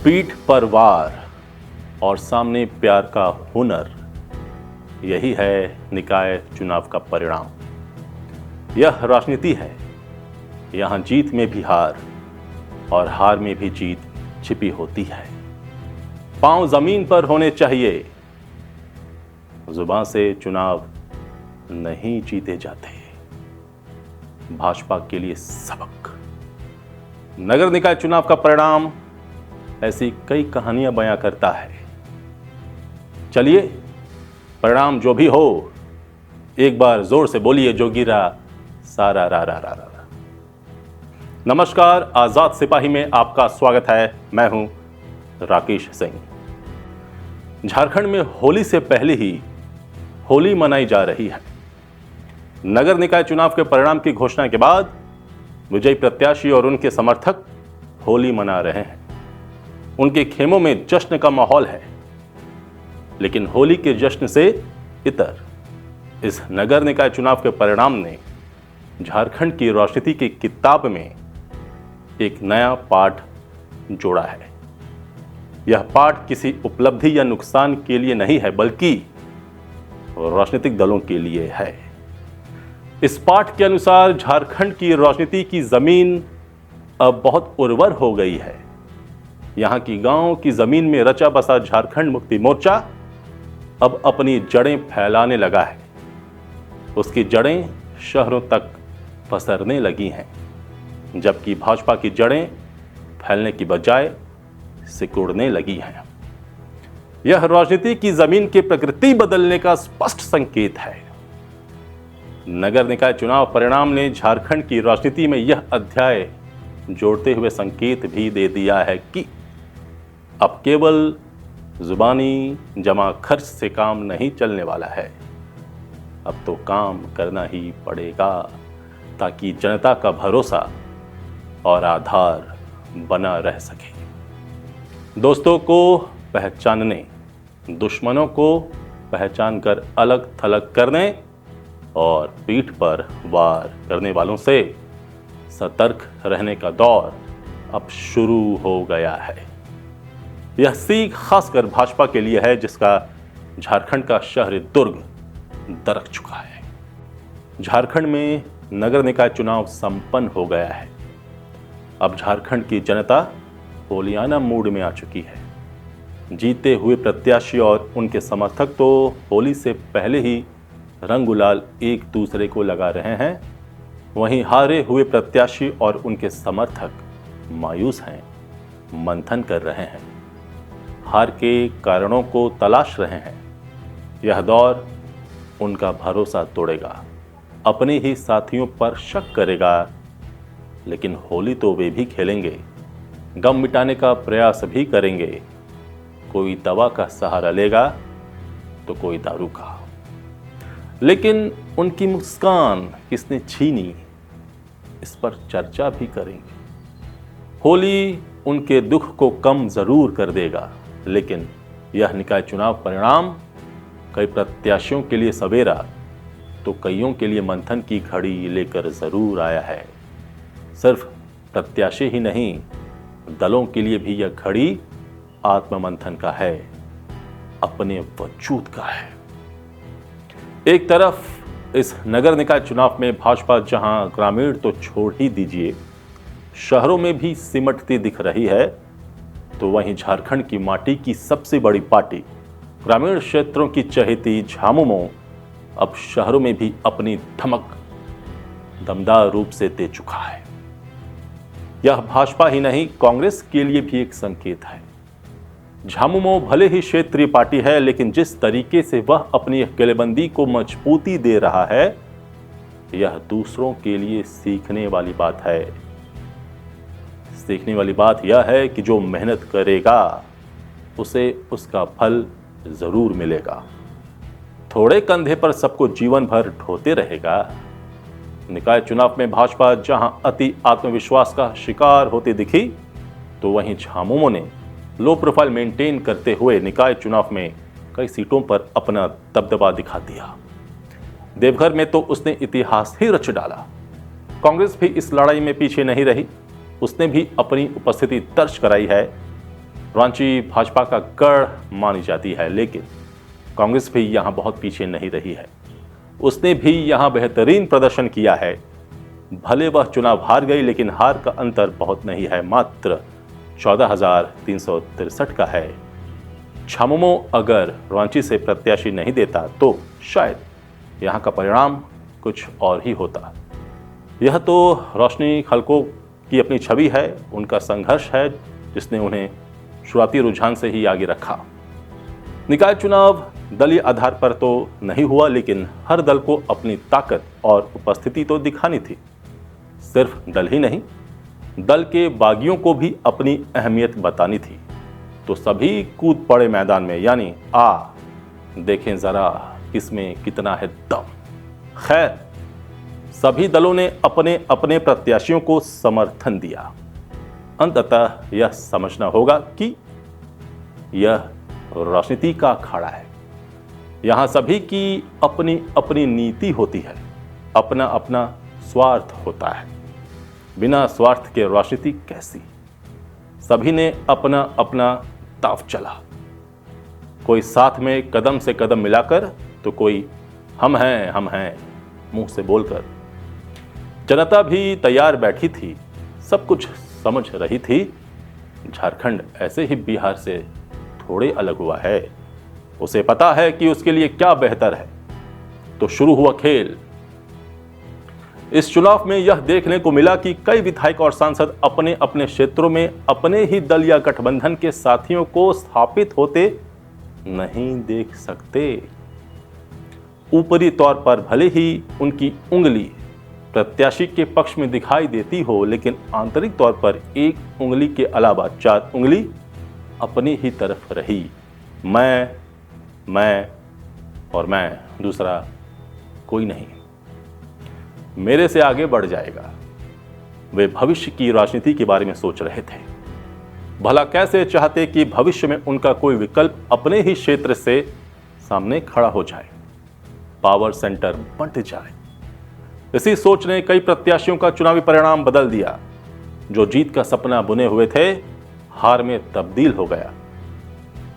पीठ पर वार और सामने प्यार का हुनर, यही है निकाय चुनाव का परिणाम। यह राजनीति है, यहां जीत में भी हार और हार में भी जीत छिपी होती है। पांव जमीन पर होने चाहिए, जुबान से चुनाव नहीं जीते जाते। भाजपा के लिए सबक। नगर निकाय चुनाव का परिणाम ऐसी कई कहानियां बयां करता है। चलिए, परिणाम जो भी हो, एक बार जोर से बोलिए, जोगीरा सारा रा रा रा रा। नमस्कार, आजाद सिपाही में आपका स्वागत है। मैं हूं राकेश सिंह। झारखंड में होली से पहले ही होली मनाई जा रही है। नगर निकाय चुनाव के परिणाम की घोषणा के बाद विजयी प्रत्याशी और उनके समर्थक होली मना रहे हैं। उनके खेमों में जश्न का माहौल है, लेकिन होली के जश्न से इतर इस नगर निकाय चुनाव के परिणाम ने झारखंड की राजनीति की किताब में एक नया पाठ जोड़ा है। यह पाठ किसी उपलब्धि या नुकसान के लिए नहीं है, बल्कि राजनीतिक दलों के लिए है। इस पाठ के अनुसार झारखंड की राजनीति की जमीन अब बहुत उर्वर हो गई है। यहां की गांव की जमीन में रचा बसा झारखंड मुक्ति मोर्चा अब अपनी जड़ें फैलाने लगा है। उसकी जड़ें शहरों तक पसरने लगी हैं, जबकि भाजपा की जड़ें फैलने की बजाय सिकुड़ने लगी हैं। यह राजनीति की जमीन की प्रकृति बदलने का स्पष्ट संकेत है। नगर निकाय चुनाव परिणाम ने झारखंड की राजनीति में यह अध्याय जोड़ते हुए संकेत भी दे दिया है कि अब केवल जुबानी जमा खर्च से काम नहीं चलने वाला है। अब तो काम करना ही पड़ेगा, ताकि जनता का भरोसा और आधार बना रह सके। दोस्तों को पहचानने, दुश्मनों को पहचान कर अलग थलग करने और पीठ पर वार करने वालों से सतर्क रहने का दौर अब शुरू हो गया है। यह सीख खासकर भाजपा के लिए है, जिसका झारखंड का शहरी दुर्ग दरक चुका है। झारखंड में नगर निकाय चुनाव संपन्न हो गया है। अब झारखंड की जनता होलियाना मूड में आ चुकी है। जीते हुए प्रत्याशी और उनके समर्थक तो होली से पहले ही रंग गुलाल एक दूसरे को लगा रहे हैं। वहीं हारे हुए प्रत्याशी और उनके समर्थक मायूस हैं, मंथन कर रहे हैं, हार के कारणों को तलाश रहे हैं। यह दौर उनका भरोसा तोड़ेगा, अपने ही साथियों पर शक करेगा, लेकिन होली तो वे भी खेलेंगे, गम मिटाने का प्रयास भी करेंगे। कोई दवा का सहारा लेगा तो कोई दारू का। लेकिन उनकी मुस्कान किसने छीनी, इस पर चर्चा भी करेंगे। होली उनके दुख को कम जरूर कर देगा, लेकिन यह निकाय चुनाव परिणाम कई प्रत्याशियों के लिए सवेरा तो कईयों के लिए मंथन की घड़ी लेकर जरूर आया है। सिर्फ प्रत्याशी ही नहीं, दलों के लिए भी यह घड़ी आत्ममंथन का है, अपने वजूद का है। एक तरफ इस नगर निकाय चुनाव में भाजपा जहां ग्रामीण तो छोड़ ही दीजिए, शहरों में भी सिमटती दिख रही है, तो वहीं झारखंड की माटी की सबसे बड़ी पार्टी, ग्रामीण क्षेत्रों की चहेती झामुमो अब शहरों में भी अपनी धमक दमदार रूप से दे चुका है। यह भाजपा ही नहीं, कांग्रेस के लिए भी एक संकेत है। झामुमो भले ही क्षेत्रीय पार्टी है, लेकिन जिस तरीके से वह अपनी अकेलेबंदी को मजबूती दे रहा है, यह दूसरों के लिए सीखने वाली बात है। सीखने वाली बात यह है कि जो मेहनत करेगा उसे उसका फल जरूर मिलेगा। थोड़े कंधे पर सबको जीवन भर ढोते रहेगा। निकाय चुनाव में भाजपा जहां अति आत्मविश्वास का शिकार होती दिखी, तो वहीं झामुमो ने लो प्रोफाइल मेंटेन करते हुए निकाय चुनाव में कई सीटों पर अपना दबदबा दिखा दिया। देवघर में तो उसने इतिहास ही रच डाला। कांग्रेस भी इस लड़ाई में पीछे नहीं रही, उसने भी अपनी उपस्थिति दर्ज कराई है। रांची भाजपा का गढ़ मानी जाती है, लेकिन कांग्रेस भी यहां बहुत पीछे नहीं रही है। उसने भी यहां बेहतरीन प्रदर्शन किया है। भले वह चुनाव हार गई, लेकिन हार का अंतर बहुत नहीं है, मात्र 14,363 का है। झामुमो अगर रांची से प्रत्याशी नहीं देता तो शायद यहां का परिणाम कुछ और ही होता। यह तो रोशनी खलको की अपनी छवि है, उनका संघर्ष है जिसने उन्हें शुरुआती रुझान से ही आगे रखा। निकाय चुनाव दलीय आधार पर तो नहीं हुआ, लेकिन हर दल को अपनी ताकत और उपस्थिति तो दिखानी थी। सिर्फ दल ही नहीं, दल के बागियों को भी अपनी अहमियत बतानी थी। तो सभी कूद पड़े मैदान में, यानी देखें जरा किसमें कितना है दम। खैर, सभी दलों ने अपने अपने प्रत्याशियों को समर्थन दिया। अंततः यह समझना होगा कि यह राजनीति का अखाड़ा है। यहां सभी की अपनी अपनी नीति होती है, अपना अपना स्वार्थ होता है। बिना स्वार्थ के राजनीति कैसी? सभी ने अपना अपना दांव चला, कोई साथ में कदम से कदम मिलाकर, तो कोई हम हैं मुंह से बोलकर। जनता भी तैयार बैठी थी, सब कुछ समझ रही थी। झारखंड ऐसे ही बिहार से थोड़े अलग हुआ है, उसे पता है कि उसके लिए क्या बेहतर है। तो शुरू हुआ खेल। इस चुनाव में यह देखने को मिला कि कई विधायक और सांसद अपने अपने क्षेत्रों में अपने ही दल या गठबंधन के साथियों को स्थापित होते नहीं देख सकते। ऊपरी तौर पर भले ही उनकी उंगली प्रत्याशी के पक्ष में दिखाई देती हो, लेकिन आंतरिक तौर पर एक उंगली के अलावा 4 उंगली अपनी ही तरफ रही। मैं और मैं, दूसरा कोई नहीं। मेरे से आगे बढ़ जाएगा। वे भविष्य की राजनीति के बारे में सोच रहे थे। भला कैसे चाहते कि भविष्य में उनका कोई विकल्प अपने ही क्षेत्र से सामने खड़ा हो जाए, पावर सेंटर बंट जाए। इसी सोच ने कई प्रत्याशियों का चुनावी परिणाम बदल दिया। जो जीत का सपना बुने हुए थे, हार में तब्दील हो गया।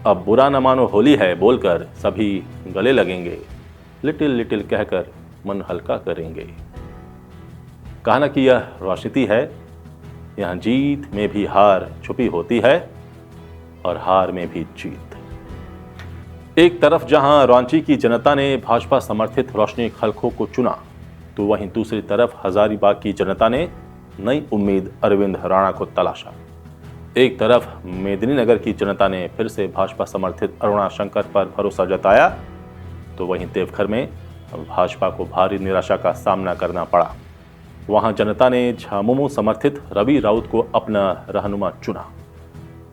अब बुरा न मानो होली है बोलकर सभी गले लगेंगे, लिटिल लिटिल कहकर मन हल्का करेंगे। कहना कि यह राजनीति है, यहां जीत में भी हार छुपी होती है और हार में भी जीत। एक तरफ जहां रांची की जनता ने भाजपा समर्थित रोशनी खलखो को चुना, तो वहीं दूसरी तरफ हजारीबाग की जनता ने नई उम्मीद अरविंद राणा को तलाशा। एक तरफ मेदिनीनगर की जनता ने फिर से भाजपा समर्थित अरुणा शंकर पर भरोसा जताया, तो वहीं देवघर में भाजपा को भारी निराशा का सामना करना पड़ा। वहां जनता ने झामुमो समर्थित रवि राउत को अपना रहनुमा चुना।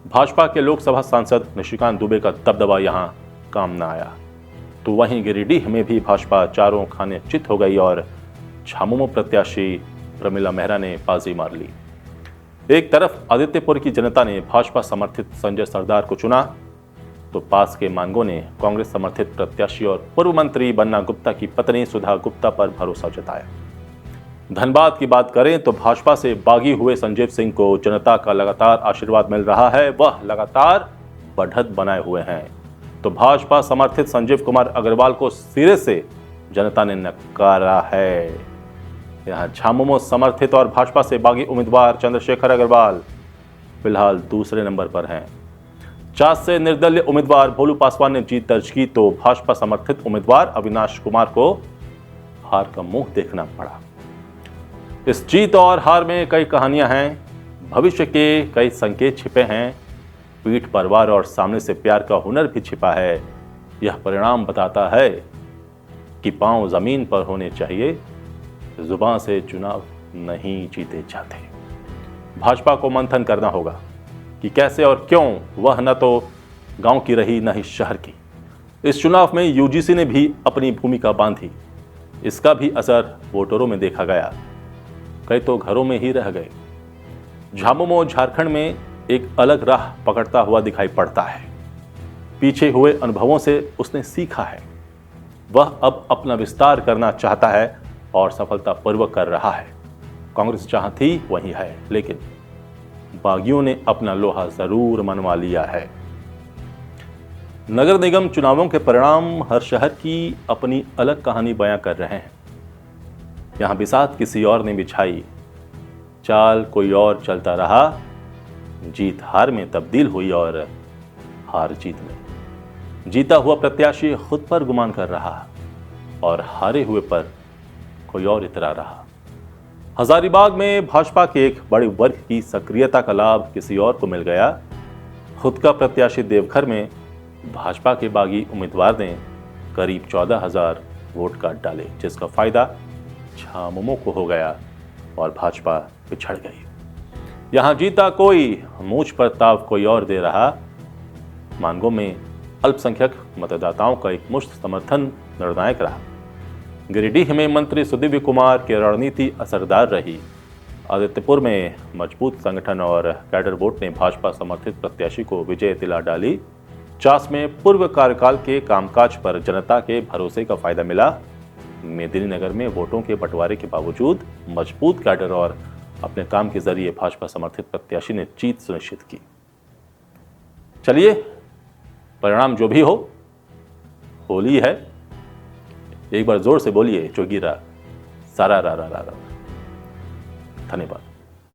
भाजपा के लोकसभा सांसद निशिकांत दुबे का दबदबा यहां काम न आया, तो वहीं गिरिडीह में भी भाजपा चारों खाने चित हो गई और झामुमो प्रत्याशी प्रमिला मेहरा ने बाजी मार ली। एक तरफ आदित्यपुर की जनता ने भाजपा समर्थित संजय सरदार को चुना, तो पास के मानगो ने कांग्रेस समर्थित प्रत्याशी और पूर्व मंत्री बन्ना गुप्ता की पत्नी सुधा गुप्ता पर भरोसा जताया। धनबाद की बात करें तो भाजपा से बागी हुए संजीव सिंह को जनता का लगातार आशीर्वाद मिल रहा है, वह लगातार बढ़त बनाए हुए हैं। तो भाजपा समर्थित संजीव कुमार अग्रवाल को सिरे से जनता ने नकारा है। यहां झामुमो समर्थित और भाजपा से बागी उम्मीदवार चंद्रशेखर अग्रवाल फिलहाल दूसरे नंबर पर हैं। चास से निर्दलीय उम्मीदवार भोलू पासवान ने जीत दर्ज की, तो भाजपा समर्थित उम्मीदवार अविनाश कुमार को हार का मुंह देखना पड़ा। इस जीत और हार में कई कहानियां हैं, भविष्य के कई संकेत छिपे हैं। पीठ पर वार और सामने से प्यार का हुनर भी छिपा है। यह परिणाम बताता है कि पांव जमीन पर होने चाहिए, जुबान से चुनाव नहीं जीते जाते। भाजपा को मंथन करना होगा कि कैसे और क्यों वह न तो गांव की रही न ही शहर की। इस चुनाव में यूजीसी ने भी अपनी भूमिका बांधी, इसका भी असर वोटरों में देखा गया। कई तो घरों में ही रह गए। झामुमो झारखंड में एक अलग राह पकड़ता हुआ दिखाई पड़ता है। पीछे हुए अनुभवों से उसने सीखा है। वह अब अपना विस्तार करना चाहता है और सफलतापूर्वक कर रहा है। कांग्रेस जहां थी वहीं है, लेकिन बागियों ने अपना लोहा जरूर मनवा लिया है। नगर निगम चुनावों के परिणाम हर शहर की अपनी अलग कहानी बयां कर रहे हैं। यहां बिसात किसी और ने बिछाई, चाल कोई और चलता रहा, जीत हार में तब्दील हुई और हार जीत में। जीता हुआ प्रत्याशी खुद पर गुमान कर रहा और हारे हुए पर कोई और इतरा रहा। हजारीबाग में भाजपा के एक बड़े वर्ग की सक्रियता का लाभ किसी और को मिल गया। खुद का प्रत्याशी देवघर में भाजपा के बागी उम्मीदवार ने करीब 14,000 वोट काट डाले, जिसका फायदा झामुमो को हो गया और भाजपा पिछड़ गई। यहां जीता कोई, मूंछ पर ताव कोई और दे रहा। मानगो में अल्पसंख्यक मतदाताओं का एक मुश्त समर्थन निर्णायक रहा। गिरिडीह में मंत्री सुदीव्य कुमार की रणनीति असरदार रही। आदित्यपुर में मजबूत संगठन और कैडर वोट ने भाजपा समर्थित प्रत्याशी को विजय दिला डाली। चास में पूर्व कार्यकाल के कामकाज पर जनता के भरोसे का फायदा मिला। मेदिनीनगर में वोटों के बंटवारे के बावजूद मजबूत कैडर और अपने काम के जरिए भाजपा समर्थित प्रत्याशी ने जीत सुनिश्चित की। चलिए, परिणाम जो भी हो, होली है। एक बार जोर से बोलिए, जोगीरा सारा रा रा रा रा। धन्यवाद।